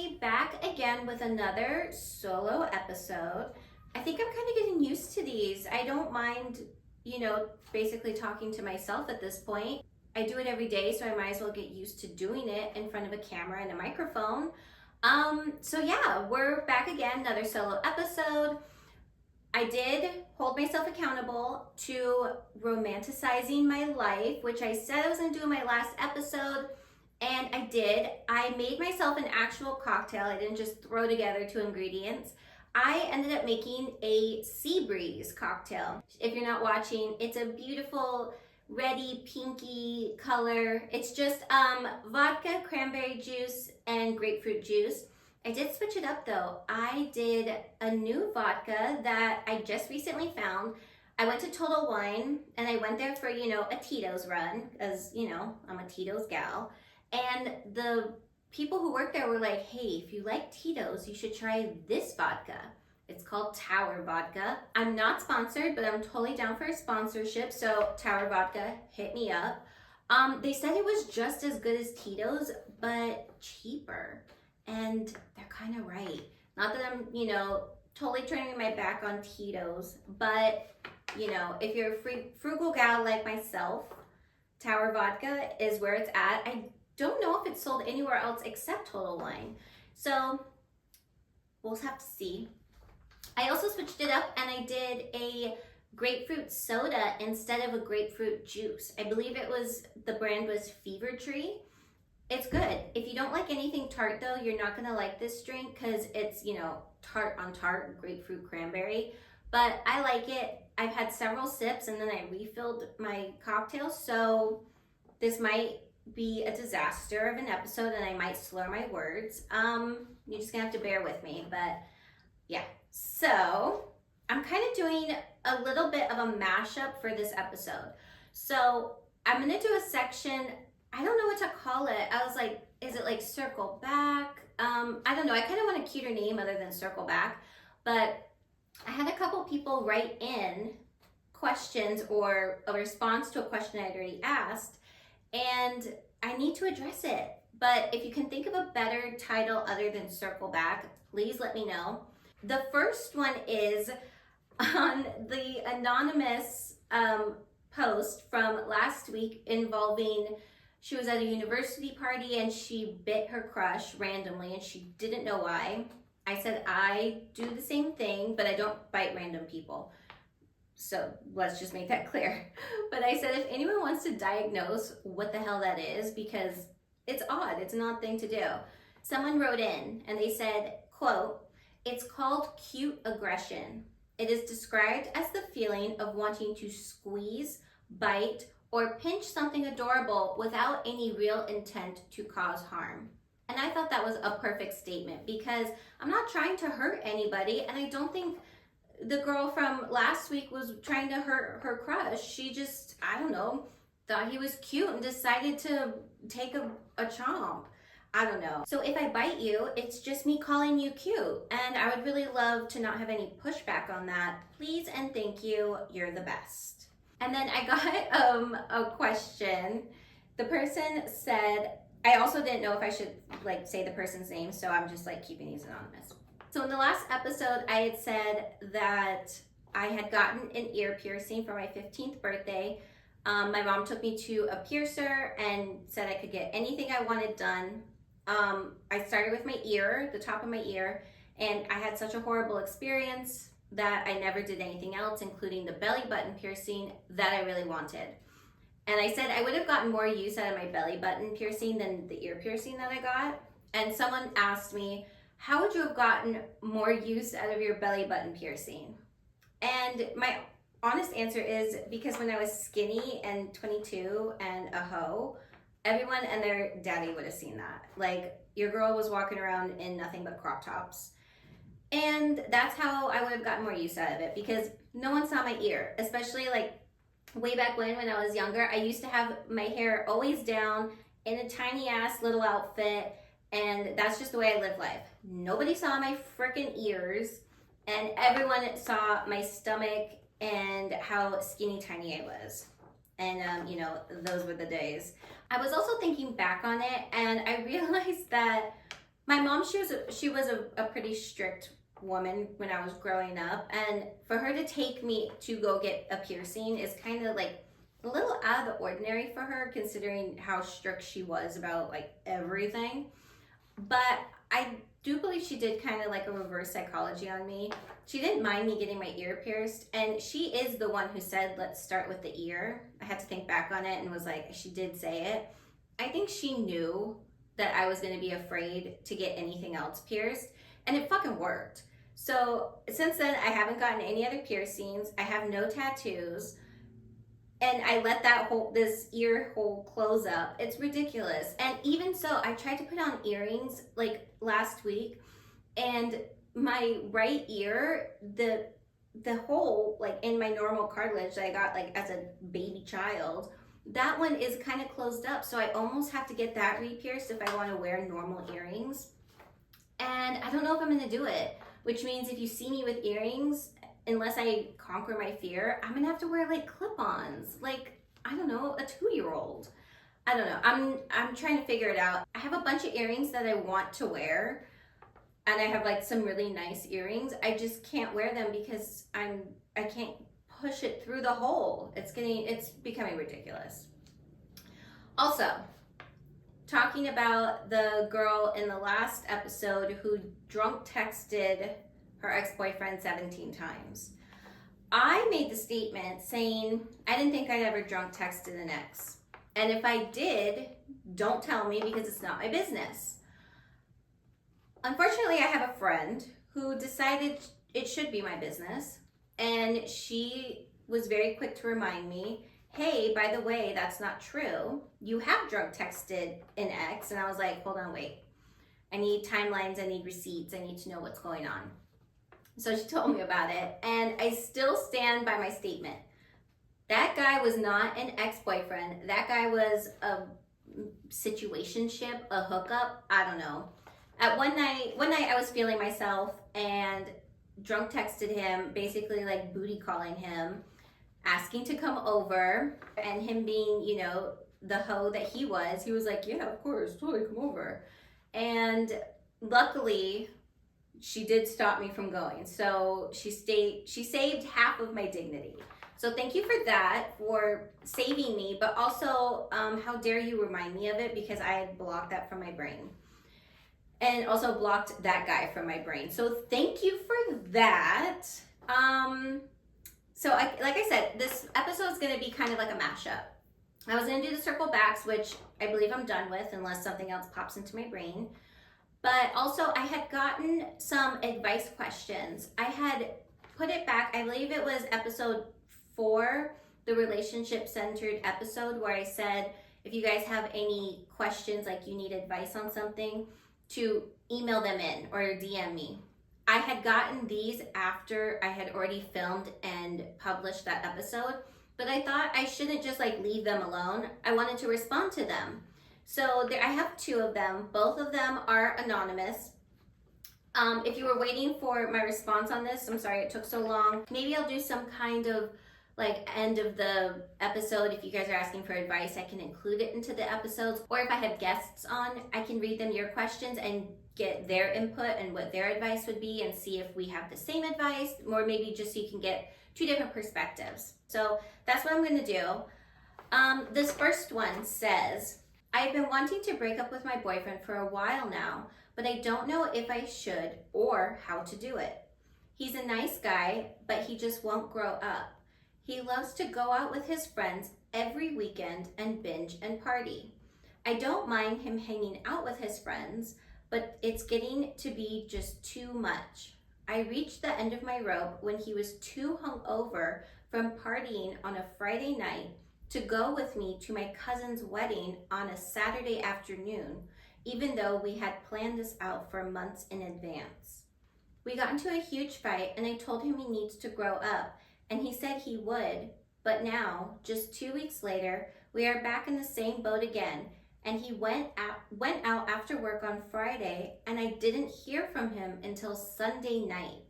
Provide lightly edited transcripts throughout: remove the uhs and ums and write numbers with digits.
everybody, back again with another solo episode. I think I'm kind of getting used to these. I don't mind, basically talking to myself at this point. I do it every day, so I might as well get used to doing it in front of a camera and a microphone. So yeah, we're back again, another solo episode. I did hold myself accountable to romanticizing my life, which I said I was gonna do in my last episode. And I did. I made myself an actual cocktail. I didn't just throw together two ingredients. I ended up making a sea breeze cocktail. If you're not watching, it's a beautiful reddy pinky color. It's just vodka, cranberry juice, and grapefruit juice. I did switch it up though. I did a new vodka that I just recently found. I went to Total Wine and I went there for, a Tito's run, as I'm a Tito's gal. And the people who work there were like, hey, if you like Tito's, you should try this vodka. It's called Tower Vodka. I'm not sponsored, but I'm totally down for a sponsorship. So Tower Vodka, hit me up. They said it was just as good as Tito's, but cheaper. And they're kind of right. Not that I'm, totally turning my back on Tito's, but, if you're a frugal gal like myself, Tower Vodka is where it's at. I don't know if it's sold anywhere else except Total Wine. So we'll have to see. I also switched it up and I did a grapefruit soda instead of a grapefruit juice. I believe the brand was Fever Tree. It's good. If you don't like anything tart though, you're not gonna like this drink because it's, tart on tart, grapefruit cranberry. But I like it. I've had several sips and then I refilled my cocktail. So this might be a disaster of an episode and I might slur my words. You're just gonna have to bear with me, but yeah. So I'm kind of doing a little bit of a mashup for this episode. So I'm gonna do a section, I don't know what to call it. I was like, is it like circle back? I don't know, I kind of want a cuter name other than circle back, but I had a couple people write in questions or a response to a question I'd already asked, and I need to address it. But if you can think of a better title other than circle back, please let me know. The first one is on the anonymous post from last week involving, she was at a university party and she bit her crush randomly and she didn't know why. I said I do the same thing, but I don't bite random people. So let's just make that clear. But I said if anyone wants to diagnose what the hell that is, because it's odd, it's an odd thing to do. Someone wrote in and they said, quote, "It's called cute aggression. It is described as the feeling of wanting to squeeze, bite, or pinch something adorable without any real intent to cause harm." And I thought that was a perfect statement because I'm not trying to hurt anybody, and I don't think the girl from last week was trying to hurt her crush. She just, I don't know, thought he was cute and decided to take a chomp. I don't know. So if I bite you, it's just me calling you cute. And I would really love to not have any pushback on that. Please and thank you. You're the best. And then I got a question. The person said, I also didn't know if I should say the person's name, so I'm just keeping these anonymous. So in the last episode, I had said that I had gotten an ear piercing for my 15th birthday. My mom took me to a piercer and said I could get anything I wanted done. I started with my ear, the top of my ear, and I had such a horrible experience that I never did anything else, including the belly button piercing that I really wanted. And I said I would have gotten more use out of my belly button piercing than the ear piercing that I got. And someone asked me, how would you have gotten more use out of your belly button piercing? And my honest answer is because when I was skinny and 22 and a hoe, everyone and their daddy would have seen that. Your girl was walking around in nothing but crop tops. And that's how I would have gotten more use out of it because no one saw my ear, especially way back when I was younger. I used to have my hair always down in a tiny ass little outfit, and that's just the way I live life. Nobody saw my freaking ears, and everyone saw my stomach and how skinny tiny I was. And those were the days. I was also thinking back on it, and I realized that My mom, she was a pretty strict woman when I was growing up, and for her to take me to go get a piercing is kind of like a little out of the ordinary for her, considering how strict she was about like everything. But I do believe she did kind of like a reverse psychology on me. She didn't mind me getting my ear pierced, and she is the one who said, let's start with the ear. I had to think back on it and was like, she did say it. I think she knew that I was going to be afraid to get anything else pierced, and it fucking worked. So since then, I haven't gotten any other piercings. I have no tattoos, and I let this ear hole close up. It's ridiculous. And even so, I tried to put on earrings like last week, and my right ear, the hole like in my normal cartilage that I got like as a baby child, that one is kind of closed up. So I almost have to get that re-pierced if I want to wear normal earrings. And I don't know if I'm going to do it, which means if you see me with earrings, unless I conquer my fear, I'm gonna have to wear like clip-ons, like, I don't know, a 2-year-old. I don't know. I'm trying to figure it out. I have a bunch of earrings that I want to wear, and I have like some really nice earrings. I just can't wear them because I can't push it through the hole. It's becoming ridiculous. Also, talking about the girl in the last episode who drunk texted her ex-boyfriend 17 times. I made the statement saying I didn't think I'd ever drunk texted an ex. And if I did, don't tell me because it's not my business. Unfortunately, I have a friend who decided it should be my business. And she was very quick to remind me, hey, by the way, that's not true. You have drunk texted an ex. And I was like, hold on, wait. I need timelines, I need receipts, I need to know what's going on. So she told me about it, and I still stand by my statement. That guy was not an ex-boyfriend. That guy was a situationship, a hookup, I don't know. At one night I was feeling myself and drunk texted him, basically like booty calling him, asking to come over, and him being, you know, the hoe that he was like, yeah, of course, totally come over. And luckily, she did stop me from going. So she saved half of my dignity. So thank you for that, for saving me, but also how dare you remind me of it, because I had blocked that from my brain. And also blocked that guy from my brain. So thank you for that. So like I said, this episode is gonna be kind of like a mashup. I was gonna do the circle backs, which I believe I'm done with unless something else pops into my brain. But also, I had gotten some advice questions. I had put it back, I believe it was episode 4, the relationship-centered episode, where I said, if you guys have any questions, like you need advice on something, to email them in or DM me. I had gotten these after I had already filmed and published that episode, but I thought I shouldn't just like leave them alone. I wanted to respond to them. So I have 2 of them. Both of them are anonymous. If you were waiting for my response on this, I'm sorry it took so long. Maybe I'll do some kind of like end of the episode. If you guys are asking for advice, I can include it into the episodes. Or if I have guests on, I can read them your questions and get their input and what their advice would be, and see if we have the same advice, or maybe just so you can get 2 different perspectives. So that's what I'm going to do. This first one says, I've been wanting to break up with my boyfriend for a while now, but I don't know if I should or how to do it. He's a nice guy, but he just won't grow up. He loves to go out with his friends every weekend and binge and party. I don't mind him hanging out with his friends, but it's getting to be just too much. I reached the end of my rope when he was too hungover from partying on a Friday night to go with me to my cousin's wedding on a Saturday afternoon, even though we had planned this out for months in advance. We got into a huge fight, and I told him he needs to grow up, and he said he would, but now, just 2 weeks later, we are back in the same boat again, and he went out after work on Friday, and I didn't hear from him until Sunday night.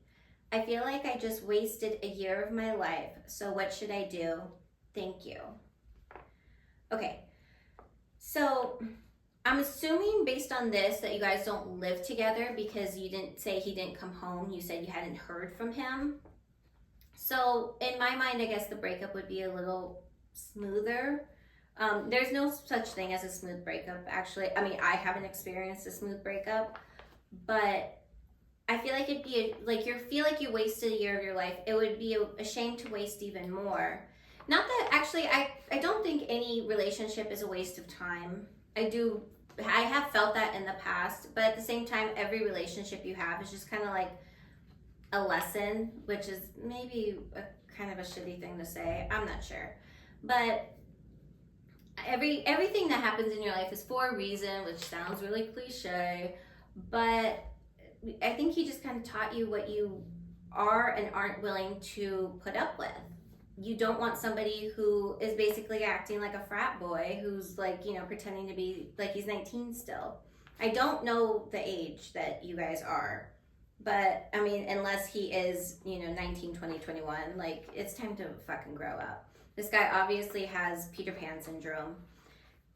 I feel like I just wasted a year of my life, so what should I do? Thank you. Okay, so I'm assuming based on this that you guys don't live together because you didn't say he didn't come home. You said you hadn't heard from him. So in my mind, I guess the breakup would be a little smoother. There's no such thing as a smooth breakup, actually. I mean, I haven't experienced a smooth breakup, but I feel like it'd be like you feel like you wasted a year of your life. It would be a shame to waste even more. Not that actually, I don't think any relationship is a waste of time. I have felt that in the past, but at the same time, every relationship you have is just kind of like a lesson, which is maybe a kind of a shitty thing to say. I'm not sure, but everything that happens in your life is for a reason, which sounds really cliche, but I think he just kind of taught you what you are and aren't willing to put up with. You don't want somebody who is basically acting like a frat boy who's like, pretending to be like he's 19 still. I don't know the age that you guys are, but I mean, unless he is, 19, 20, 21, like it's time to fucking grow up. This guy obviously has Peter Pan syndrome.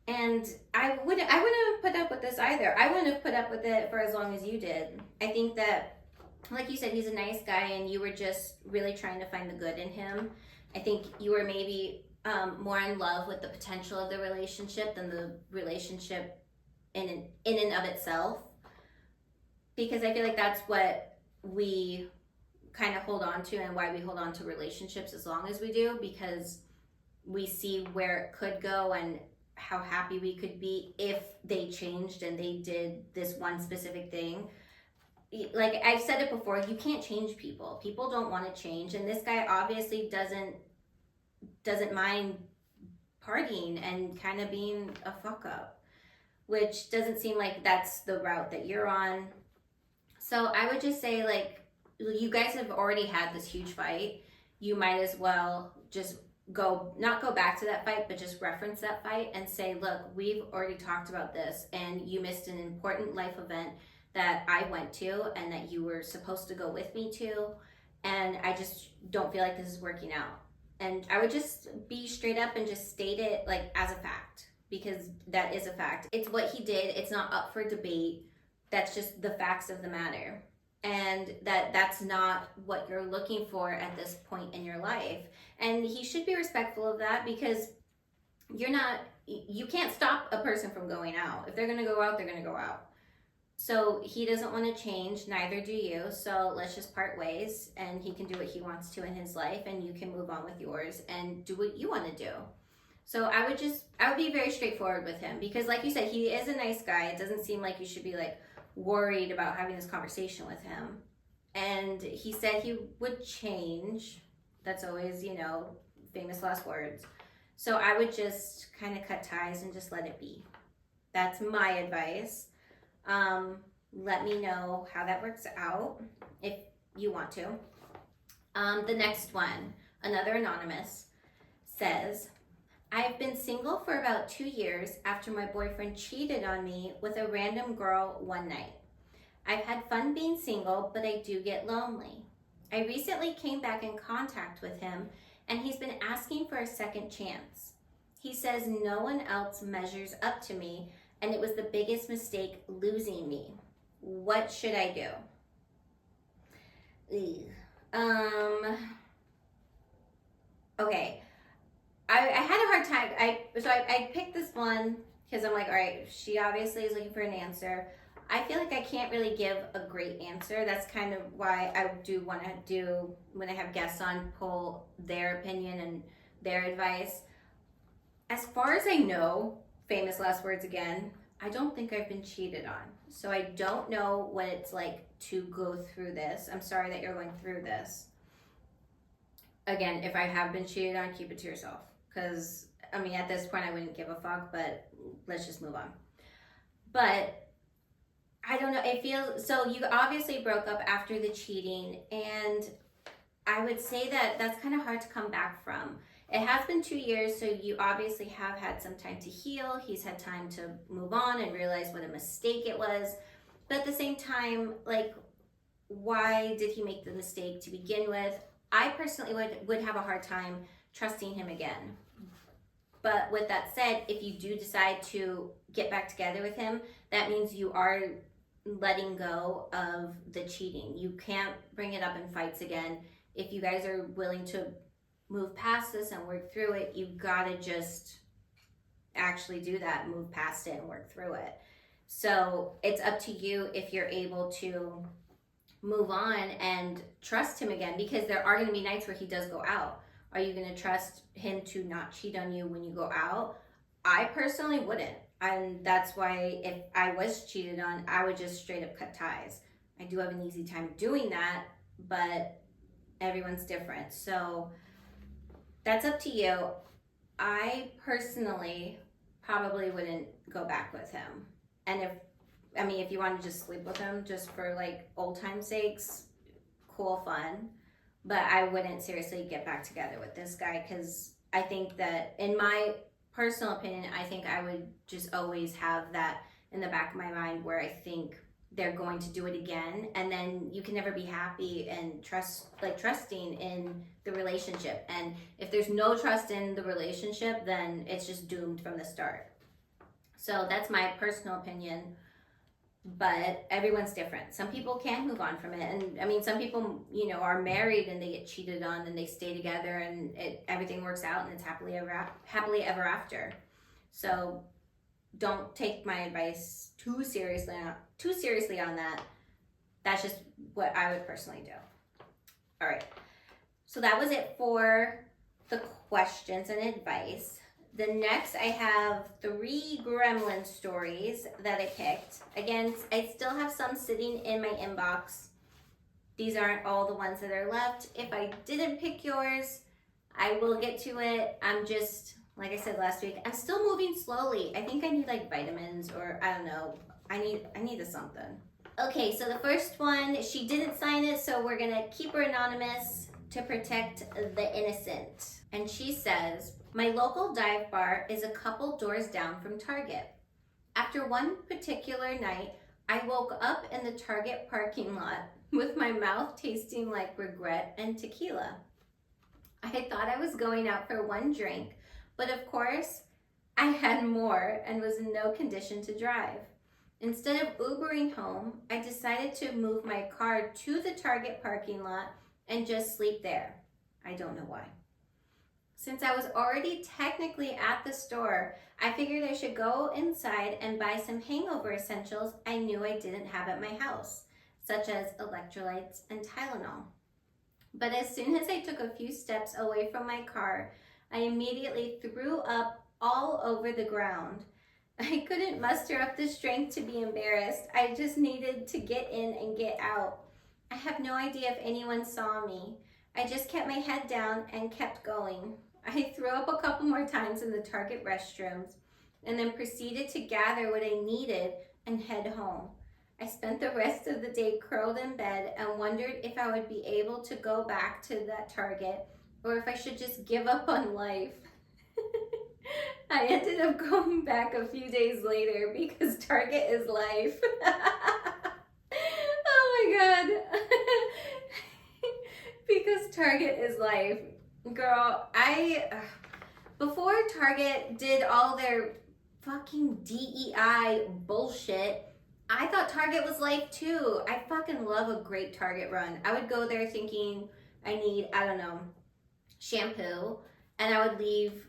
And I wouldn't have put up with this either. I wouldn't have put up with it for as long as you did. I think that, like you said, he's a nice guy and you were just really trying to find the good in him. I think you were maybe more in love with the potential of the relationship than the relationship in and of itself. Because I feel like that's what we kind of hold on to and why we hold on to relationships as long as we do, because we see where it could go and how happy we could be if they changed and they did this one specific thing. Like I've said it before, you can't change people. People don't want to change, and this guy obviously doesn't mind partying and kind of being a fuck up, which doesn't seem like that's the route that you're on. So I would just say, like, you guys have already had this huge fight. You might as well just not go back to that fight, but just reference that fight and say, look, we've already talked about this and you missed an important life event that I went to and that you were supposed to go with me to, and I just don't feel like this is working out. And I would just be straight up and just state it like as a fact, because that is a fact. It's what he did. It's not up for debate. That's just the facts of the matter. And that's not what you're looking for at this point in your life. And he should be respectful of that, because you can't stop a person from going out. If they're going to go out, they're going to go out. So he doesn't want to change, neither do you. So let's just part ways, and he can do what he wants to in his life, and you can move on with yours and do what you want to do. So I would be very straightforward with him, because like you said, he is a nice guy. It doesn't seem like you should be like worried about having this conversation with him. And he said he would change. That's always, famous last words. So I would just kind of cut ties and just let it be. That's my advice. Let me know how that works out if you want to. The next one, another anonymous, says, I've been single for about 2 years after my boyfriend cheated on me with a random girl one night. I've had fun being single, but I do get lonely. I recently came back in contact with him, and he's been asking for a second chance. He says no one else measures up to me, and it was the biggest mistake losing me. What should I do? Okay. I had a hard time. I picked this one because I'm like, all right, she obviously is looking for an answer. I feel like I can't really give a great answer. That's kind of why I do want to do, when I have guests on, pull their opinion and their advice. As far as I know, famous last words again, I don't think I've been cheated on. So I don't know what it's like to go through this. I'm sorry that you're going through this. Again, if I have been cheated on, keep it to yourself. Because, I mean, at this point, I wouldn't give a fuck, but let's just move on. But I don't know. It feels, so you obviously broke up after the cheating, and I would say that that's kind of hard to come back from. It has been 2 years, so you obviously have had some time to heal. He's had time to move on and realize what a mistake it was. But at the same time, like, why did he make the mistake to begin with? I personally would have a hard time trusting him again. But with that said, if you do decide to get back together with him, that means you are letting go of the cheating. You can't bring it up in fights again. If you guys are willing to move past this and work through it, you gotta just actually do that, move past it and work through it. So it's up to you if you're able to move on and trust him again, because there are going to be nights where he does go out. Are you going to trust him to not cheat on you when you go out? I personally wouldn't. And that's why if I was cheated on, I would just straight up cut ties. I do have an easy time doing that, but everyone's different. So that's up to you. I personally probably wouldn't go back with him. And if you want to just sleep with him just for like old time's sakes, cool, fun. But I wouldn't seriously get back together with this guy, because I think that, in my personal opinion, I think I would just always have that in the back of my mind where I think they're going to do it again, and then you can never be happy and trusting in the relationship. And if there's no trust in the relationship, then it's just doomed from the start. So that's my personal opinion, but everyone's different. Some people can move on from it, and I mean, some people, are married and they get cheated on and they stay together and everything works out and it's happily ever after. So don't take my advice too seriously on that. That's just what I would personally do. All right, so that was it for the questions and advice. The next, I have 3 gremlin stories that I picked. Again, I still have some sitting in my inbox. These aren't all the ones that are left. If I didn't pick yours, I will get to it. I'm just, like I said last week, I'm still moving slowly. I think I need like vitamins, or I don't know. I need something. Okay, so the first one, she didn't sign it, so we're gonna keep her anonymous to protect the innocent. And she says, my local dive bar is a couple doors down from Target. After one particular night, I woke up in the Target parking lot with my mouth tasting like regret and tequila. I thought I was going out for one drink, but of course, I had more and was in no condition to drive. Instead of Ubering home, I decided to move my car to the Target parking lot and just sleep there. I don't know why. Since I was already technically at the store, I figured I should go inside and buy some hangover essentials I knew I didn't have at my house, such as electrolytes and Tylenol. But as soon as I took a few steps away from my car, I immediately threw up all over the ground. I couldn't muster up the strength to be embarrassed. I just needed to get in and get out. I have no idea if anyone saw me. I just kept my head down and kept going. I threw up a couple more times in the Target restrooms and then proceeded to gather what I needed and head home. I spent the rest of the day curled in bed and wondered if I would be able to go back to that Target or if I should just give up on life. I ended up going back a few days later because Target is life. Oh my God. Because Target is life. Girl, before Target did all their fucking DEI bullshit, I thought Target was life too. I fucking love a great Target run. I would go there thinking I need, shampoo, and I would leave,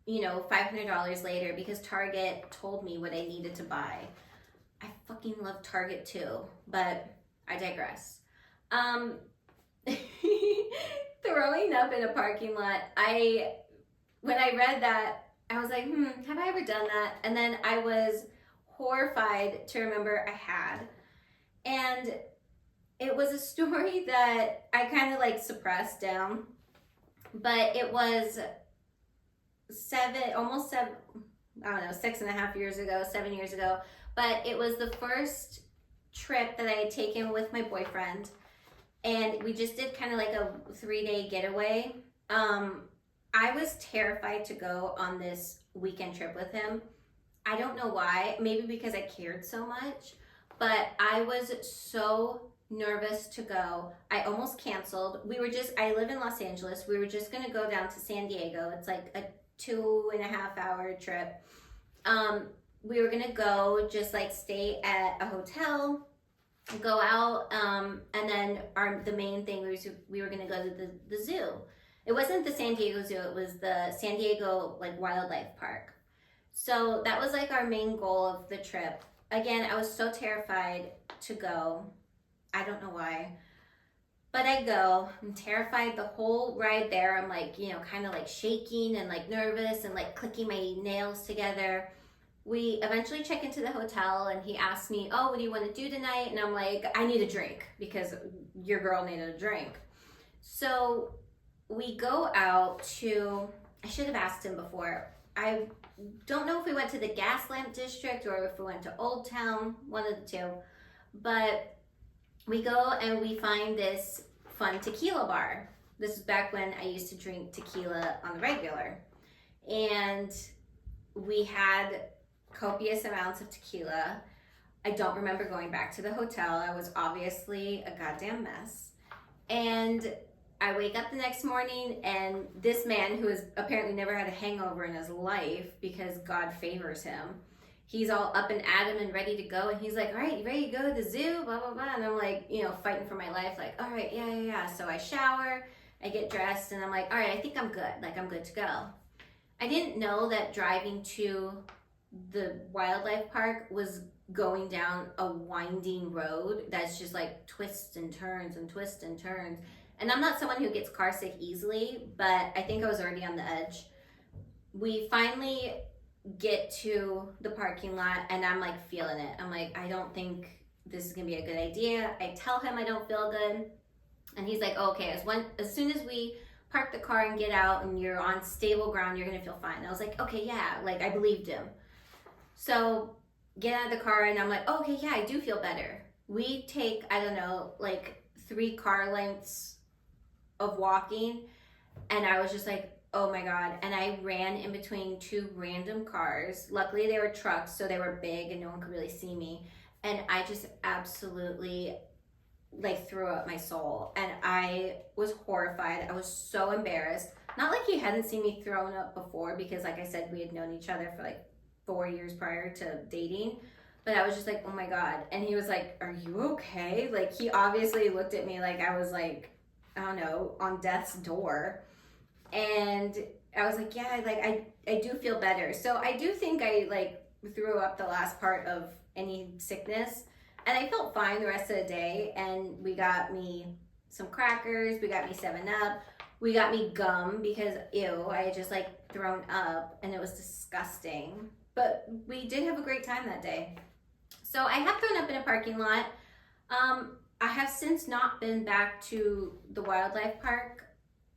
$500 later because Target told me what I needed to buy. I fucking love Target too, but I digress. Throwing up in a parking lot. When I read that, I was like, have I ever done that? And then I was horrified to remember I had. And it was a story that I kind of suppressed down, but it was 6.5 years ago, 7 years ago. But it was the first trip that I had taken with my boyfriend. And we just did kind of like a 3-day getaway. I was terrified to go on this weekend trip with him. I don't know why, maybe because I cared so much, but I was so nervous to go. I almost canceled. I live in Los Angeles. We were just gonna go down to San Diego. It's like a 2.5 hour trip. We were gonna go just like stay at a hotel, go out, and then the main thing was we were gonna go to the zoo. It wasn't the San Diego Zoo, it was the San Diego like wildlife park. So that was like our main goal of the trip. Again, I was so terrified to go. I don't know why. But I go, I'm terrified the whole ride there. I'm like, kind of like shaking and like nervous and like clicking my nails together. We eventually check into the hotel and he asked me, oh, what do you want to do tonight? And I'm like, I need a drink because your girl needed a drink. So we go out to, I should have asked him before. I don't know if we went to the Gaslamp District or if we went to Old Town, one of the two. But we go and we find this fun tequila bar. This is back when I used to drink tequila on the regular. And we had copious amounts of tequila. I don't remember going back to the hotel. I was obviously a goddamn mess. And I wake up the next morning and this man who has apparently never had a hangover in his life because God favors him, he's all up and at him and ready to go. And he's like, all right, you ready to go to the zoo? Blah, blah, blah. And I'm like, fighting for my life. Like, all right, yeah. So I shower, I get dressed, and I'm like, all right, I think I'm good. Like, I'm good to go. I didn't know that driving to the wildlife park was going down a winding road that's just like twists and turns and twists and turns. And I'm not someone who gets car sick easily, but I think I was already on the edge. We finally get to the parking lot and I'm like feeling it. I'm like, I don't think this is gonna be a good idea. I tell him I don't feel good and he's like, oh, okay, as soon as we park the car and get out and you're on stable ground, you're gonna feel fine. And I was like, okay, yeah, like I believed him. So get out of the car and I'm like, oh, okay, yeah, I do feel better. We take, I don't know, like 3 car lengths of walking and I was just like, oh my God. And I ran in between 2 random cars. Luckily they were trucks, so they were big and no one could really see me. And I just absolutely like threw up my soul. And I was horrified. I was so embarrassed. Not like he hadn't seen me thrown up before because like I said, we had known each other for like 4 years prior to dating. But I was just like, oh my God. And he was like, are you okay? Like he obviously looked at me like I was like, I don't know, on death's door. And I was like, yeah, like I do feel better. So I do think I like threw up the last part of any sickness and I felt fine the rest of the day. And we got me some crackers, we got me 7-Up, we got me gum because ew, I had just like thrown up and it was disgusting. But we did have a great time that day. So I have thrown up in a parking lot. I have since not been back to the wildlife park,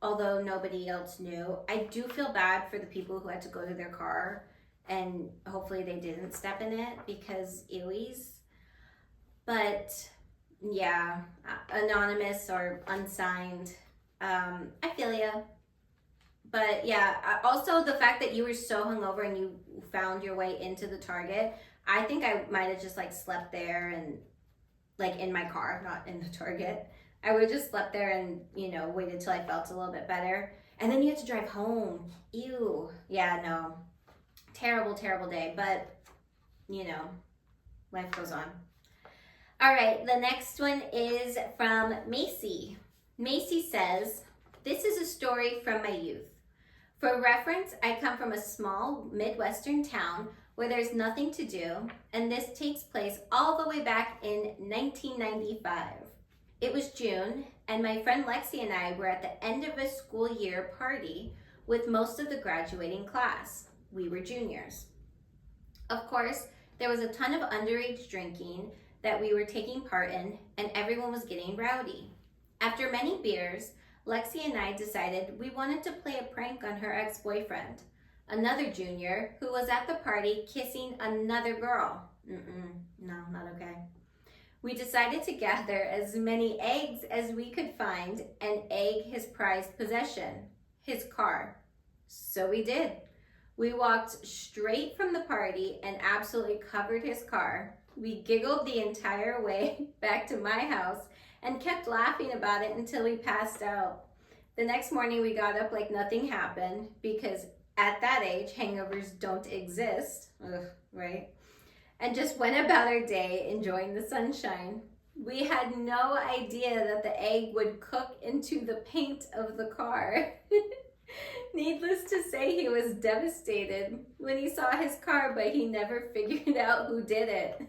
although nobody else knew. I do feel bad for the people who had to go to their car and hopefully they didn't step in it because ewies. But yeah, anonymous or unsigned, I feel ya. But yeah, also the fact that you were so hungover and you found your way into the Target, I think I might have just like slept there and like in my car, not in the Target. I would have just slept there and, waited till I felt a little bit better. And then you had to drive home. Ew. Yeah, no. Terrible, terrible day. But, life goes on. All right, the next one is from Macy. Macy says, this is a story from my youth. For reference, I come from a small Midwestern town where there's nothing to do, and this takes place all the way back in 1995. It was June, and my friend Lexi and I were at the end of a school year party with most of the graduating class. We were juniors. Of course, there was a ton of underage drinking that we were taking part in, and everyone was getting rowdy. After many beers, Lexi and I decided we wanted to play a prank on her ex-boyfriend, another junior who was at the party kissing another girl. No, not okay. We decided to gather as many eggs as we could find and egg his prized possession, his car. So we did. We walked straight from the party and absolutely covered his car. We giggled the entire way back to my house and kept laughing about it until we passed out. The next morning we got up like nothing happened because At that age, hangovers don't exist. Ugh, right? And just went about our day enjoying the sunshine. We had no idea that the egg would cook into the paint of the car. Needless to say, he was devastated when he saw his car, but he never figured out who did it.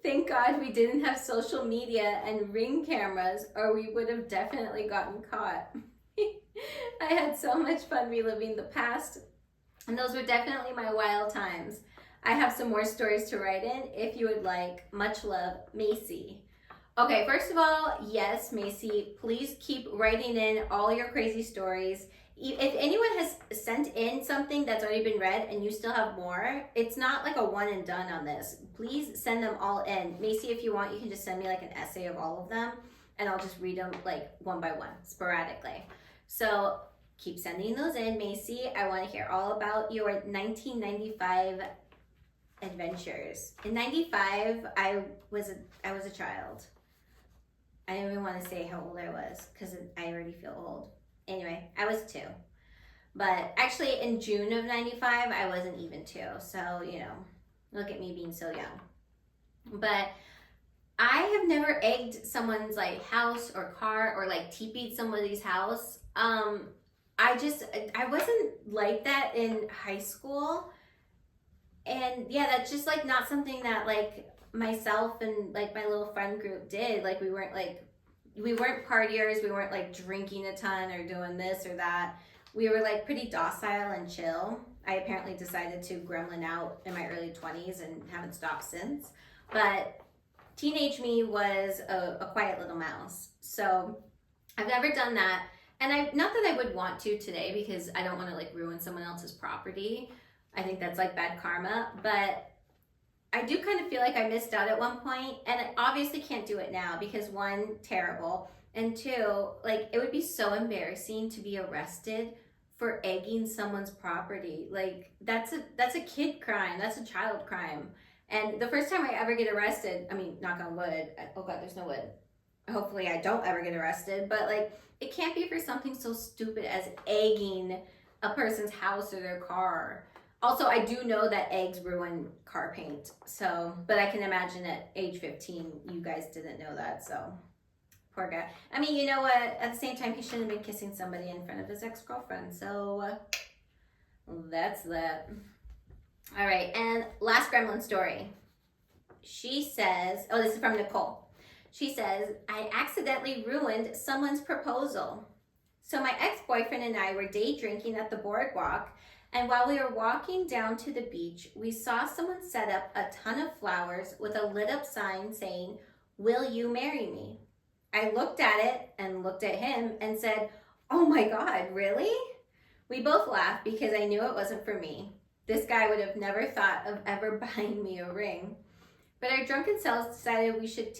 Thank God we didn't have social media and ring cameras, or we would have definitely gotten caught. I had so much fun reliving the past, and those were definitely my wild times. I have some more stories to write in if you would like. Much love, Macy. Okay, first of all, yes, Macy, please keep writing in all your crazy stories. If anyone has sent in something that's already been read and you still have more, it's not like a one and done on this. Please send them all in. Macy, if you want, you can just send me like an essay of all of them and I'll just read them like one by one, sporadically. So keep sending those in, Macy. I want to hear all about your 1995 adventures. In 95, I was a child. I don't even want to say how old I was because I already feel old. Anyway, I was 2. But actually in June of 95, I wasn't even 2. So, you know, look at me being so young. But I have never egged someone's like house or car or like teepeed somebody's house. I wasn't like that in high school. And yeah, that's just like not something that like myself and like my little friend group did. Like we weren't partiers. We weren't like drinking a ton or doing this or that. We were like pretty docile and chill. I apparently decided to gremlin out in my early 20s and haven't stopped since. But teenage me was a quiet little mouse. So I've never done that. And not that I would want to today because I don't want to like ruin someone else's property. I think that's like bad karma, but I do kind of feel like I missed out at one point, and I obviously can't do it now because 1, terrible, and 2, like it would be so embarrassing to be arrested for egging someone's property. Like that's a kid crime, that's a child crime. And the first time I ever get arrested, I mean, knock on wood, oh God, there's no wood. Hopefully I don't ever get arrested, but like it can't be for something so stupid as egging a person's house or their car. Also, I do know that eggs ruin car paint, so, but I can imagine at age 15, you guys didn't know that, so, poor guy. I mean, you know what, at the same time, he shouldn't have been kissing somebody in front of his ex-girlfriend, so, that's that. All right, and last gremlin story. She says, oh, this is from Nicole. She says, I accidentally ruined someone's proposal. So my ex-boyfriend and I were day drinking at the boardwalk, and while we were walking down to the beach, we saw someone set up a ton of flowers with a lit up sign saying, will you marry me? I looked at it and looked at him and said, oh my God, really? We both laughed because I knew it wasn't for me. This guy would have never thought of ever buying me a ring. But our drunken selves decided we should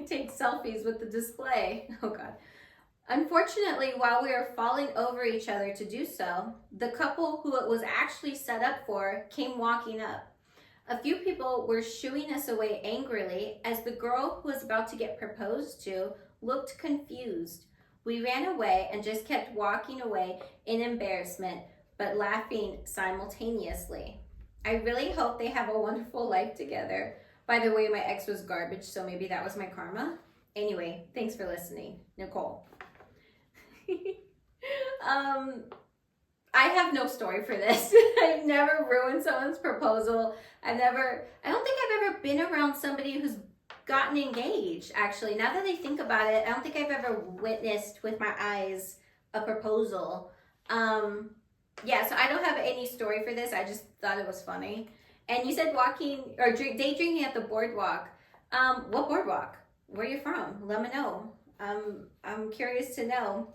take selfies with the display. Oh God. Unfortunately, while we were falling over each other to do so, the couple who it was actually set up for came walking up. A few people were shooing us away angrily as the girl who was about to get proposed to looked confused. We ran away and just kept walking away in embarrassment, but laughing simultaneously. I really hope they have a wonderful life together. By the way, my ex was garbage, so maybe that was my karma. Anyway, thanks for listening. Nicole. I have no story for this. I've never ruined someone's proposal. I don't think I've ever been around somebody who's gotten engaged, actually. Now that I think about it, I don't think I've ever witnessed with my eyes a proposal. Yeah, so I don't have any story for this. I just thought it was funny. And you said walking or day drinking at the boardwalk. What boardwalk? Where are you from? Let me know. I'm curious to know.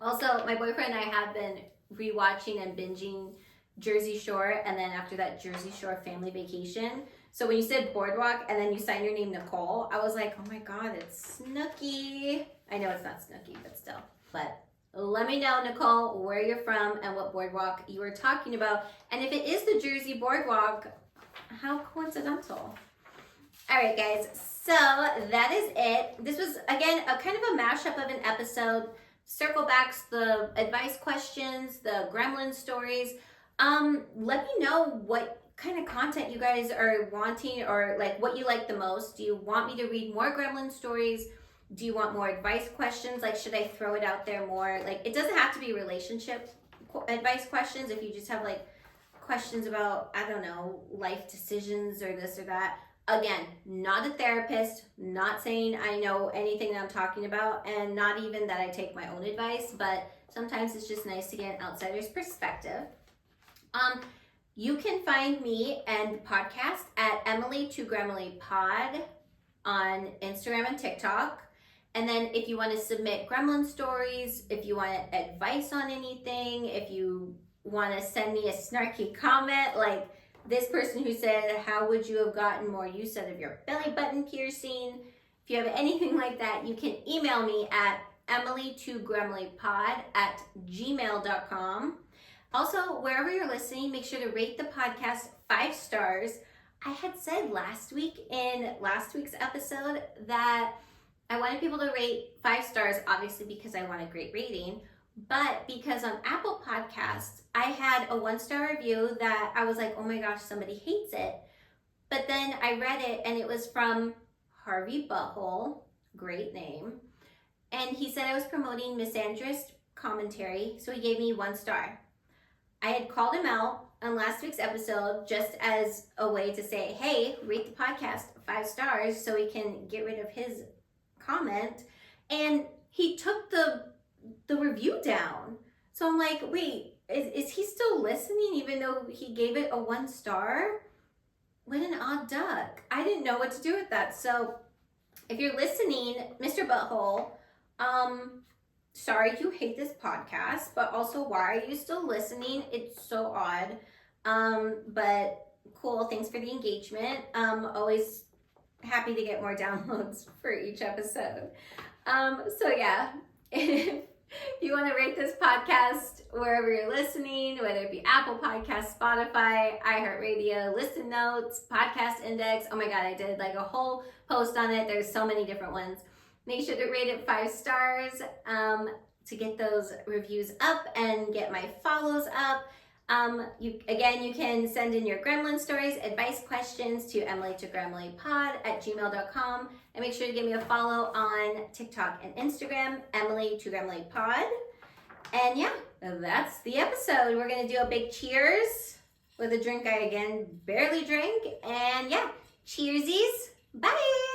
Also, my boyfriend and I have been rewatching and binging Jersey Shore, and then after that Jersey Shore family vacation. So when you said boardwalk and then you signed your name Nicole, I was like, oh my God, it's Snooki. I know it's not Snooki, but still. But let me know, Nicole, where you're from and what boardwalk you were talking about. And if it is the Jersey boardwalk, how coincidental. All right, guys, so that is it. This was, again, a kind of a mashup of an episode. circle backs, the advice questions, the gremlin stories. Let me know what kind of content you guys are wanting, or like what you like the most. Do you want me to read more gremlin stories? Do you want more advice questions? Like, should I throw it out there more? Like, it doesn't have to be relationship advice questions. If you just have like questions about, I don't know, life decisions or this or that. Again, not a therapist, not saying I know anything that I'm talking about, and not even that I take my own advice, but sometimes it's just nice to get an outsider's perspective. You can find me and podcast at Emily to Gremlin Pod on Instagram and TikTok. And then if you want to submit gremlin stories, if you want advice on anything, if you want to send me a snarky comment like this person who said, how would you have gotten more use out of your belly button piercing? If you have anything like that, you can email me at emily2gremlinpod@gmail.com. Also, wherever you're listening, make sure to rate the podcast 5 stars. I had said last week in last week's episode that I wanted people to rate 5 stars, obviously because I want a great rating, but because on Apple Podcasts, I had a 1-star review that I was like, oh my gosh, somebody hates it. But then I read it and it was from Harvey Butthole, great name. And he said I was promoting misandrist commentary, so he gave me 1 star. I had called him out on last week's episode just as a way to say, hey, rate the podcast 5 stars so we can get rid of his comment. And he took the review down. So I'm like, wait, is he still listening even though he gave it a 1 star? What an odd duck. I didn't know what to do with that. So if you're listening, Mr. Butthole, sorry you hate this podcast, but also why are you still listening? It's so odd. But cool, thanks for the engagement. Always happy to get more downloads for each episode. So yeah, if you want to rate this podcast wherever you're listening, whether it be Apple Podcasts, Spotify, iHeartRadio, Listen Notes, Podcast Index. Oh my God, I did like a whole post on it. There's so many different ones. Make sure to rate it 5 stars to get those reviews up and get my follows up. You can send in your gremlin stories, advice questions to emily2gremlinpod@gmail.com, and make sure to give me a follow on TikTok and Instagram, Emily2gremlinpod. And yeah, that's the episode. We're gonna do a big cheers with a drink I again barely drink, and yeah, cheersies, bye.